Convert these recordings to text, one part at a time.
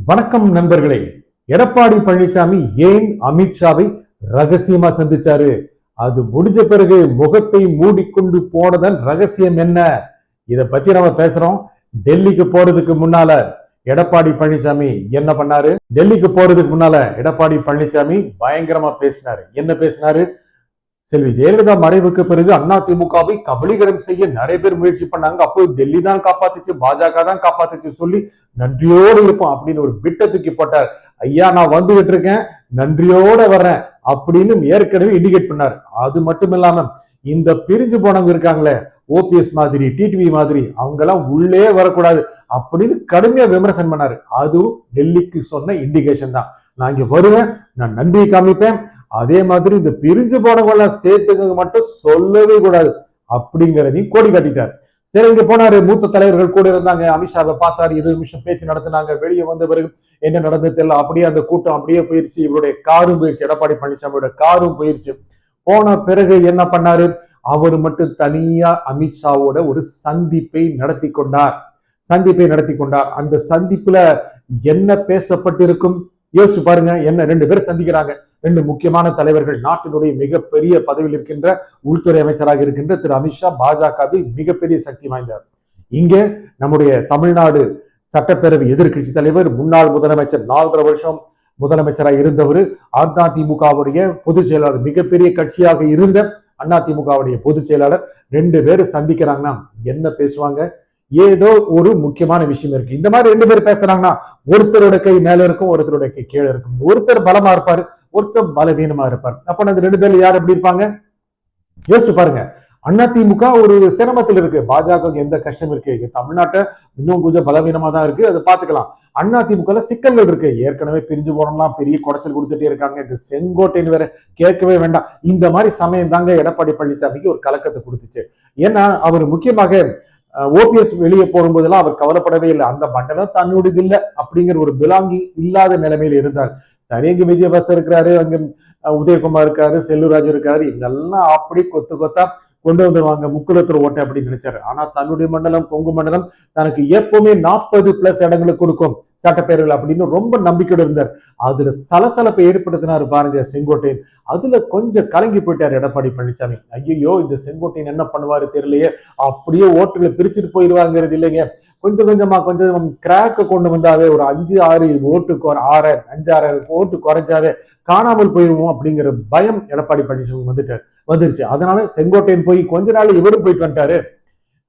வணக்கம் நண்பர்களே. எடப்பாடி பழனிசாமி ஏன் அமித்ஷாவை ரகசியமா சந்திச்சாரு? அது முடிஞ்ச பிறகு முகத்தை மூடிக்கொண்டு போனதன் ரகசியம் என்ன? இத பத்தி நம்ம பேசுறோம். டெல்லிக்கு போறதுக்கு முன்னால எடப்பாடி பழனிசாமி என்ன பண்ணாரு? டெல்லிக்கு போறதுக்கு முன்னால எடப்பாடி பழனிசாமி பயங்கரமா பேசினாரு. என்ன பேசினாரு? செல்வி ஜெயலலிதா மறைவுக்கு பிறகு அதிமுகவை கபலீகரம் செய்ய நிறைய பேர் முயற்சி பண்ணாங்க. அப்போ டெல்லி தான் காப்பாத்துச்சு, பாஜக தான் காப்பாத்துச்சு சொல்லி நன்றியோடு இருப்போம் அப்படின்னு ஒரு பிட்ட தூக்கி போட்டார். ஐயா, நான் வந்துகிட்டு இருக்கேன், நன்றியோட வர்றேன் அப்படின்னு ஏற்கனவே இண்டிகேட் பண்ணாரு. அது மட்டும் இல்லாம இந்த பிரிஞ்சு போனவங்க இருக்காங்களே, ஓபிஎஸ் மாதிரி, டிடிவி மாதிரி, அவங்க எல்லாம் உள்ளே வரக்கூடாது அப்படின்னு கடுமையா விமர்சனம் பண்ணாரு. அதுவும் டெல்லிக்கு சொன்ன இண்டிகேஷன் தான். நான் இங்க வருவேன், நான் நன்றியை காமிப்பேன், அதே மாதிரி இந்த பிரிஞ்சு போனவங்க சேர்த்துக்க மட்டும் சொல்லவே கூடாது அப்படிங்கிறதையும் கோடி காட்டிட்டார். சரி, இங்க போனாரு, மூத்த தலைவர்கள் கூட இருந்தாங்க. அமித்ஷாவை பார்த்தாரு, 20 நிமிஷம் பேச்சு நடத்தினாங்க. வெளியே வந்த பிறகு என்ன நடந்தது தெரியல, அப்படியே அந்த கூட்டம் அப்படியே போயிருச்சு. இவருடைய காரும் போயிருச்சு, எடப்பாடி பழனிசாமியோட காரும் போயிருச்சு. போன பிறகு என்ன பண்ணாரு? அவர் மட்டும் தனியா அமித்ஷாவோட ஒரு சந்திப்பை நடத்தி கொண்டார். அந்த சந்திப்புல என்ன பேசப்பட்டிருக்கும் யோசிச்சு பாருங்க. என்ன, 2 பேர் சந்திக்கிறாங்க, 2 முக்கியமான தலைவர்கள், நாட்டினுடைய மிகப்பெரிய பதவியில் இருக்கின்ற உள்துறை அமைச்சராக இருக்கின்ற திரு அமித்ஷா, பாஜகவில் மிகப்பெரிய சக்தி வாய்ந்தார். இங்க நம்முடைய தமிழ்நாடு சட்டப்பேரவை எதிர்கட்சி தலைவர், முன்னாள் முதலமைச்சர், 4.5 வருஷம் முதலமைச்சராக இருந்தவர், அதிமுகவுடைய பொதுச் செயலாளர், மிகப்பெரிய கட்சியாக இருந்த அதிமுகவுடைய பொதுச் செயலாளர், 2 பேரும் சந்திக்கிறாங்கன்னா என்ன பேசுவாங்க? ஏதோ ஒரு முக்கியமான விஷயம் இருக்கு. இந்த மாதிரி 2 பேர் பேசுறாங்கன்னா ஒருத்தரோட கை மேல இருக்கும், ஒருத்தரோட கை கீழே இருக்கும். ஒருத்தர் பலமா இருப்பாரு, ஒருத்தர் பலவீனமா இருப்பார். அப்ப அந்த 2 பேர்ல யார் எப்படி இருப்பாங்க? யோசிச்சு பாருங்க. அதிமுக ஒரு சிரமத்தில் இருக்கு, பாஜக எந்த கஷ்டம் இருக்கு, தமிழ்நாட்டை இன்னும் கொஞ்சம் பலவீனமா தான் இருக்கு, அதை பாத்துக்கலாம். அதிமுக சிக்கல்கள் இருக்கு, ஏற்கனவே பிரிஞ்சு போனோம்லாம் பெரிய குடைச்சல் கொடுத்துட்டே இருக்காங்க. இந்த செங்கோட்டைன்னு வேற கேட்கவே வேண்டாம். இந்த மாதிரி சமயம் தாங்க எடப்பாடி பழனிசாமிக்கு ஒரு கலக்கத்தை கொடுத்துச்சு. ஏன்னா அவர் முக்கியமாக ஓபிஎஸ் வெளியே போகும்போதெல்லாம் அவர் கவலைப்படவே இல்லை. அந்த மண்டலம் தன்னுடையது இல்லை அப்படிங்கிற ஒரு பிலாங்கி இல்லாத நிலைமையில இருந்தார். சரி, இங்க விஜயபாஸ்கர் இருக்கிறாரு, அங்க உதயகுமார் இருக்காரு, செல்லூராஜ் இருக்காரு, இவங்கெல்லாம் அப்படி கொத்து கொத்தா கொண்டு வந்துருவாங்க, முக்குலத்துல ஓட்டை அப்படின்னு நினைச்சாரு. ஆனா தன்னுடைய மண்டலம், கொங்கு மண்டலம், தனக்கு எப்பவுமே 40+ இடங்களுக்கு கொடுக்கும் சட்டப்பேரவைகள் அப்படின்னு ரொம்ப நம்பிக்கையோடு இருந்தார். அதுல சலசலப்பை ஏற்படுத்தினாரு பாருங்க செங்கோட்டையன். அதுல கொஞ்சம் கலங்கி போயிட்டார் எடப்பாடி பழனிசாமி. ஐயோ, இந்த செங்கோட்டையன் என்ன பண்ணுவாரு தெரியலையே, அப்படியே ஓட்டுகளை பிரிச்சுட்டு போயிடுவாங்கிறது இல்லைங்க, கொஞ்சம் கிராக்க கொண்டு வந்தாவே ஒரு 5-6 ஓட்டு 5-6 ஓட்டு குறைஞ்சாவே காணாமல் போயிருவோம் அப்படிங்கிற பயம் எடப்பாடி பழனிசாமி வந்துருச்சு. அதனால செங்கோட்டையன் போய் கொஞ்ச நாள் இவரும் போயிட்டு வந்துட்டாரு.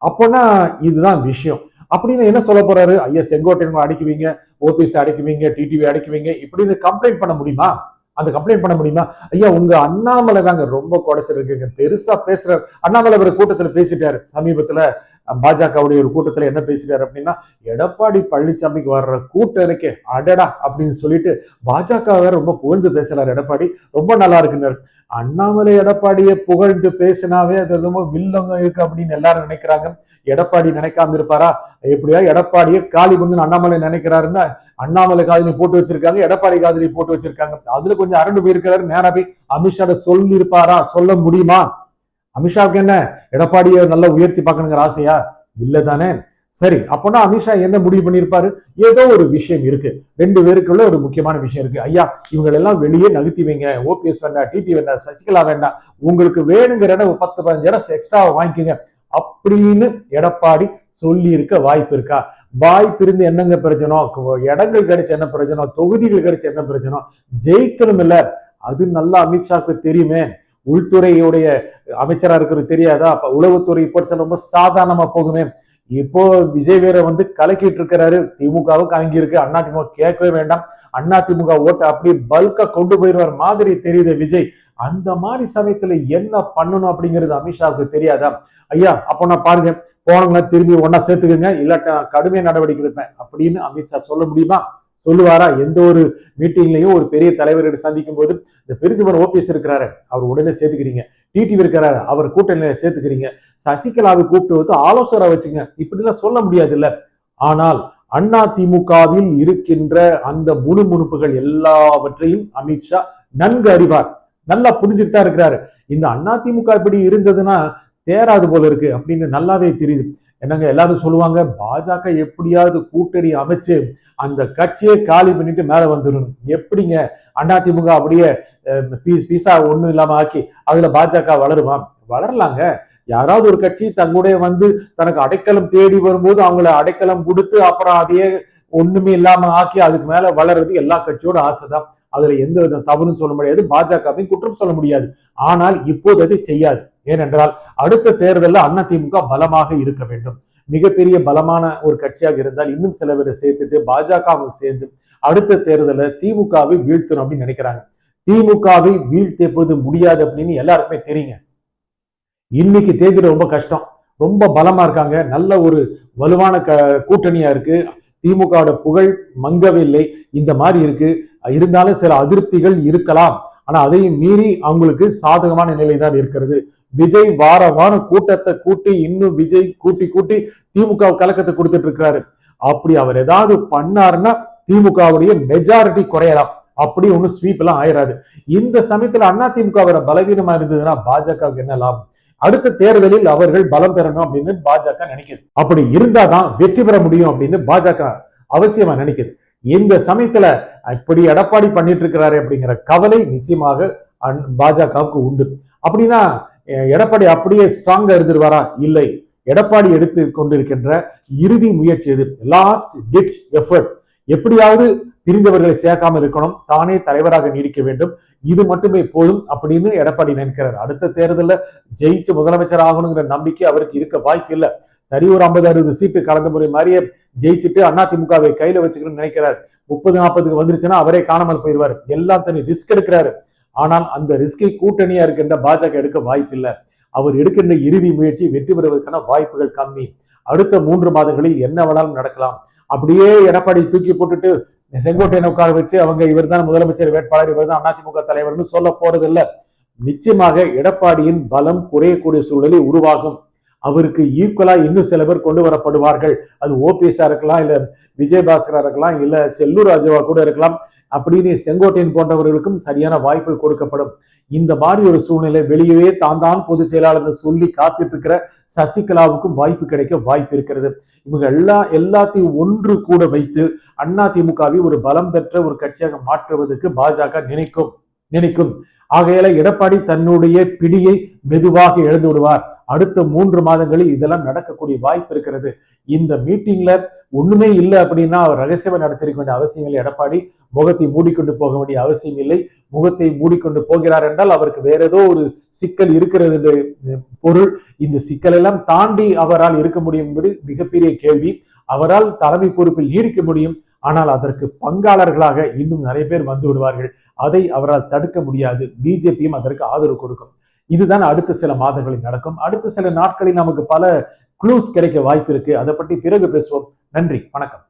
அப்போனா இதுதான் விஷயம் அப்படின்னு என்ன சொல்ல போறாரு? ஐயா, செங்கோட்டையன் அடிக்குவீங்க, ஓபிஎஸ் அடிக்குவீங்க, டிடிவி அடிக்குவீங்க இப்படின்னு கம்ப்ளைண்ட் பண்ண முடியுமா? அந்த கம்ப்ளைண்ட் பண்ண முடியுமா? ஐயா, உங்க அண்ணாமலை தாங்க ரொம்ப குடைச்சிருக்குங்க, பெருசா பேசுறாரு. அண்ணாமலை ஒரு கூட்டத்துல பேசிட்டாரு, சமீபத்துல பாஜகவுடைய ஒரு கூட்டத்துல என்ன பேசிட்டாரு அப்படின்னா, எடப்பாடி பழனிசாமிக்கு வர்ற கூட்டம் இருக்கே அடடா அப்படின்னு சொல்லிட்டு பாஜக வேற ரொம்ப புகழ்ந்து பேசுறாரு. எடப்பாடி ரொம்ப நல்லா இருக்குன்னாரு. அண்ணாமலை எடப்பாடியை புகழ்ந்து பேசினாவே அது ரொம்ப வில்லங்க இருக்கு அப்படின்னு எல்லாரும் நினைக்கிறாங்க. எடப்பாடி நினைக்காம இருப்பாரா? எப்படியா எடப்பாடியை காலி பண்ணு அண்ணாமலை நினைக்கிறாருன்னா அண்ணாமலை காதலி போட்டு வச்சிருக்காங்க, எடப்பாடி காதலி போட்டு வச்சிருக்காங்க. அதுல கொஞ்சம் அரண்டு போயிருக்கிறாரு. நேரா போய் அமித்ஷா சொல்லி இருப்பாரா? சொல்ல முடியுமா? அமித்ஷாவுக்கு என்ன எடப்பாடியை நல்லா உயர்த்தி பார்க்கணுங்கிற ஆசையா? இல்லதானே? சரி, அப்போனா அமித்ஷா என்ன முடிவு பண்ணியிருப்பாரு? ஏதோ ஒரு விஷயம் இருக்கு, 2 பேருக்குள்ள ஒரு முக்கியமான விஷயம் இருக்கு. ஐயா, இவங்க எல்லாம் வெளியே நகர்த்தி வைங்க, ஓபிஎஸ் வேண்டாம், டிடி வேண்டாம், சசிகலா வேண்டாம், உங்களுக்கு வேணுங்கிற இடம் 10-15 இடம் எக்ஸ்ட்ரா வாங்கிக்கோங்க அப்படின்னு எடப்பாடி சொல்லி இருக்க வாய்ப்பு இருக்கா? வாய்ப்பு இருந்து என்னங்க பிரச்சனம்? இடங்கள் கிடைச்ச என்ன பிரச்சனம்? தொகுதிகள் கிடைச்ச என்ன பிரச்சனம்? ஜெயிக்கணும் இல்ல? அது நல்லா அமித்ஷாவுக்கு தெரியுமே. உள்துறையுடைய அமைச்சரா இருக்கிறது தெரியாதா? அப்ப உளவுத்துறை ரிப்போர்ட்ஸ் ரொம்ப சாதாரணமா போகுமே. இப்போ விஜய் வேற கலக்கிட்டு இருக்கிறாரு, திமுகவும் கலங்கி இருக்கு, அதிமுக கேட்கவே வேண்டாம், அதிமுக ஓட்டு அப்படியே பல்கா கொண்டு போயிடுவார் மாதிரி தெரியுது விஜய். அந்த மாதிரி சமயத்துல என்ன பண்ணணும் அப்படிங்கிறது அமித்ஷாவுக்கு தெரியாதா? ஐயா, அப்போ நான் பாருங்க, போனவங்க திரும்பி ஒன்னா சேர்த்துக்குங்க, இல்லாட்ட நான் கடுமையான நடவடிக்கை எடுப்பேன் அப்படின்னு அமித்ஷா சொல்ல முடியுமா? சொல்லுவாரா? எந்த ஒரு மீட்டிங்லையும் ஒரு பெரிய தலைவர்கிட்ட சந்திக்கும் போது, இந்த பிரிஞ்சுபர் ஓபிஎஸ் இருக்கிறாரு, அவர் உடனே சேர்த்துக்கிறீங்க, டிடிவி இருக்கிறாரு, அவர் கூட்டணியில சேர்த்துக்கிறீங்க, சசிகலாவை கூப்பிட்டு ஆலோசனை வச்சுங்க, இப்படிலாம் சொல்ல முடியாது இல்ல? ஆனால் அதிமுகவில் இருக்கின்ற அந்த முணுமுணுப்புகள் எல்லாவற்றையும் அமித்ஷா நன்கு அறிவார், நல்லா புரிஞ்சுட்டு தான் இருக்கிறாரு. இந்த அதிமுக இப்படி இருந்ததுன்னா தேராது போல இருக்கு அப்படின்னு நல்லாவே தெரியுது. என்னங்க எல்லாரும் சொல்லுவாங்க, பாஜக எப்படியாவது கூட்டணி அமைச்சு அந்த கட்சியை காலி பண்ணிட்டு மேல வந்துடணும். எப்படிங்க அதிமுக அப்படியே பீஸா ஒண்ணும் இல்லாம ஆக்கி அதுல பாஜக வளருமா? வளரலாங்க. யாராவது ஒரு கட்சி தங்களுடைய வந்து தனக்கு அடைக்கலம் தேடி வரும்போது அவங்கள அடைக்கலம் கொடுத்து அப்புறம் அதையே ஒண்ணுமே இல்லாம ஆக்கி அதுக்கு மேல வளர்றது எல்லா கட்சியோட ஆசைதான். அதுல எந்த வித தவறும் சொல்ல முடியாது, பாஜகவையும் குற்றம் சொல்ல முடியாது. ஆனால் இப்போது அதை செய்யாது. ஏனென்றால் அடுத்த தேர்தலில் அதிமுக பலமாக இருக்க வேண்டும். மிகப்பெரிய பலமான ஒரு கட்சியாக இருந்தால் இன்னும் சில பேரை சேர்த்துட்டு பாஜகவும் சேர்ந்து அடுத்த தேர்தலில் திமுகவை வீழ்த்தணும் அப்படின்னு நினைக்கிறாங்க. திமுகவை வீழ்த்தப்போது முடியாது அப்படின்னு எல்லாருக்குமே தெரியுங்க. இன்னைக்கு தேர்தல் ரொம்ப கஷ்டம், ரொம்ப பலமா இருக்காங்க, நல்ல ஒரு வலுவான கூட்டணியா இருக்கு. திமுக புகழ் மங்கவில்லை, இந்த மாதிரி இருக்கு. இருந்தாலும் சில அதிருப்திகள் இருக்கலாம், ஆனா அதையும் மீறி அவங்களுக்கு சாதகமான நிலைதான் இருக்கிறது. விஜய் வார கூட்டத்தை கூட்டி இன்னும் விஜய் கூட்டி திமுக கலக்கத்தை கொடுத்துட்டு இருக்கிறாரு. அப்படி அவர் ஏதாவது பண்ணாருன்னா திமுகவுடைய மெஜாரிட்டி குறையலாம். அப்படி ஒன்னும் ஸ்வீப் எல்லாம் ஆயிராது. இந்த சமயத்துல அதிமுக பலவீனமா இருந்ததுன்னா பாஜகவுக்கு என்ன லாபம்? அடுத்த தேர்தலில் அவர்கள் பலம் பெறணும் அப்படின்னு பாஜக நினைக்குது. அப்படி இருந்தாதான் வெற்றி பெற முடியும் அப்படின்னு பாஜக அவசியமா நினைக்குது. இந்த சமயத்துல இப்படி எடப்பாடி பண்ணிட்டு இருக்கிறாரு அப்படிங்கிற கவலை நிச்சயமாக பாஜகவுக்கு உண்டு. அப்படின்னா எடப்பாடி அப்படியே ஸ்ட்ராங்கா இருந்துருவாரா? இல்லை. எடப்பாடி எடுத்து கொண்டிருக்கின்ற இறுதி முயற்சி எது? Last ditch effort. எப்படியாவது பிரிந்தவர்களை சேர்க்காமல் இருக்கணும், தானே தலைவராக நீடிக்க வேண்டும், இது மட்டுமே போதும் அப்படின்னு எடப்பாடி நினைக்கிறார். அடுத்த தேர்தலில் ஜெயிச்சு முதலமைச்சர் ஆகணுங்கிற நம்பிக்கை அவருக்கு இருக்க வாய்ப்பு இல்லை. சரி, ஒரு 50-60 சீட்டு கடந்த முறை மாதிரியே ஜெயிச்சுட்டு அதிமுகவை கையில வச்சுக்கணும்னு நினைக்கிறார். 30-40 வந்துருச்சுன்னா அவரே காணாமல் போயிடுவார். எல்லாம் தனி ரிஸ்க் எடுக்கிறாரு. ஆனால் அந்த ரிஸ்கை கூட்டணியா இருக்கின்ற பாஜக எடுக்க வாய்ப்பு இல்லை. அவர் எடுக்கின்ற இறுதி முயற்சி வெற்றி பெறுவதற்கான வாய்ப்புகள் கம்மி. அடுத்த 3 மாதங்களில் என்ன வேணாலும் நடக்கலாம். அப்படியே எடப்பாடி தூக்கி போட்டுட்டு செங்கோட்டையனை உட்கார வச்சு அவங்க இவர் தான் முதலமைச்சர் வேட்பாளர், இவர் தான் அதிமுக தலைவர்னு சொல்ல போறது இல்லை. நிச்சயமாக எடப்பாடியின் பலம் குறையக்கூடிய சூழலை உருவாகும். அவருக்கு ஈக்குவலா இன்னும் சில பேர் கொண்டு வரப்படுவார்கள். அது ஓபிஎஸ்ஆ இருக்கலாம், இல்ல விஜயபாஸ்கரா இருக்கலாம், இல்ல செல்லூர் ராஜுவா கூட இருக்கலாம். அப்படின்னு செங்கோட்டையன் போன்றவர்களுக்கும் சரியான வாய்ப்புகள் கொடுக்கப்படும். இந்த மாதிரி ஒரு சூழ்நிலை வெளியவே தான் பொதுச் செயலாளர் சொல்லி காத்துட்டு இருக்கிற சசிகலாவுக்கும் வாய்ப்பு கிடைக்க வாய்ப்பு இருக்கிறது. இவங்க எல்லாத்தையும் ஒன்று கூட வைத்து அதிமுகவை ஒரு பலம் பெற்ற ஒரு கட்சியாக மாற்றுவதற்கு பாஜக நினைக்கும். ஆகையால எடப்பாடி தன்னுடைய பிடியை மெதுவாக இழந்து விடுவார். அடுத்த 3 மாதங்களில் இதெல்லாம் நடக்கக்கூடிய வாய்ப்பு இருக்கிறது. இந்த மீட்டிங்ல ஒண்ணுமே இல்லை அப்படின்னா அவர் ரகசியமா நடத்திருக்க வேண்டிய அவசியம் இல்லை. எடப்பாடி முகத்தை மூடிக்கொண்டு போக வேண்டிய அவசியம் இல்லை. முகத்தை மூடிக்கொண்டு போகிறார் என்றால் அவருக்கு வேற ஏதோ ஒரு சிக்கல் இருக்கிறது என்று பொருள். இந்த சிக்கல் எல்லாம் தாண்டி அவரால் இருக்க முடியும் என்பது மிகப்பெரிய கேள்வி. அவரால் தலைமை பொறுப்பில் நீடிக்க முடியும். ஆனால் அதற்கு பங்காளர்களாக இன்னும் நிறைய பேர் வந்து விடுவார்கள். அதை அவரால் தடுக்க முடியாது. பிஜேபியும் அதற்கு ஆதரவு கொடுக்கும். இதுதான் அடுத்த சில மாதங்களில் நடக்கும். அடுத்த சில நாட்களில் நமக்கு பல க்ளூஸ் கிடைக்க வாய்ப்பு இருக்கு. அதை பற்றி பிறகு பேசுவோம். நன்றி, வணக்கம்.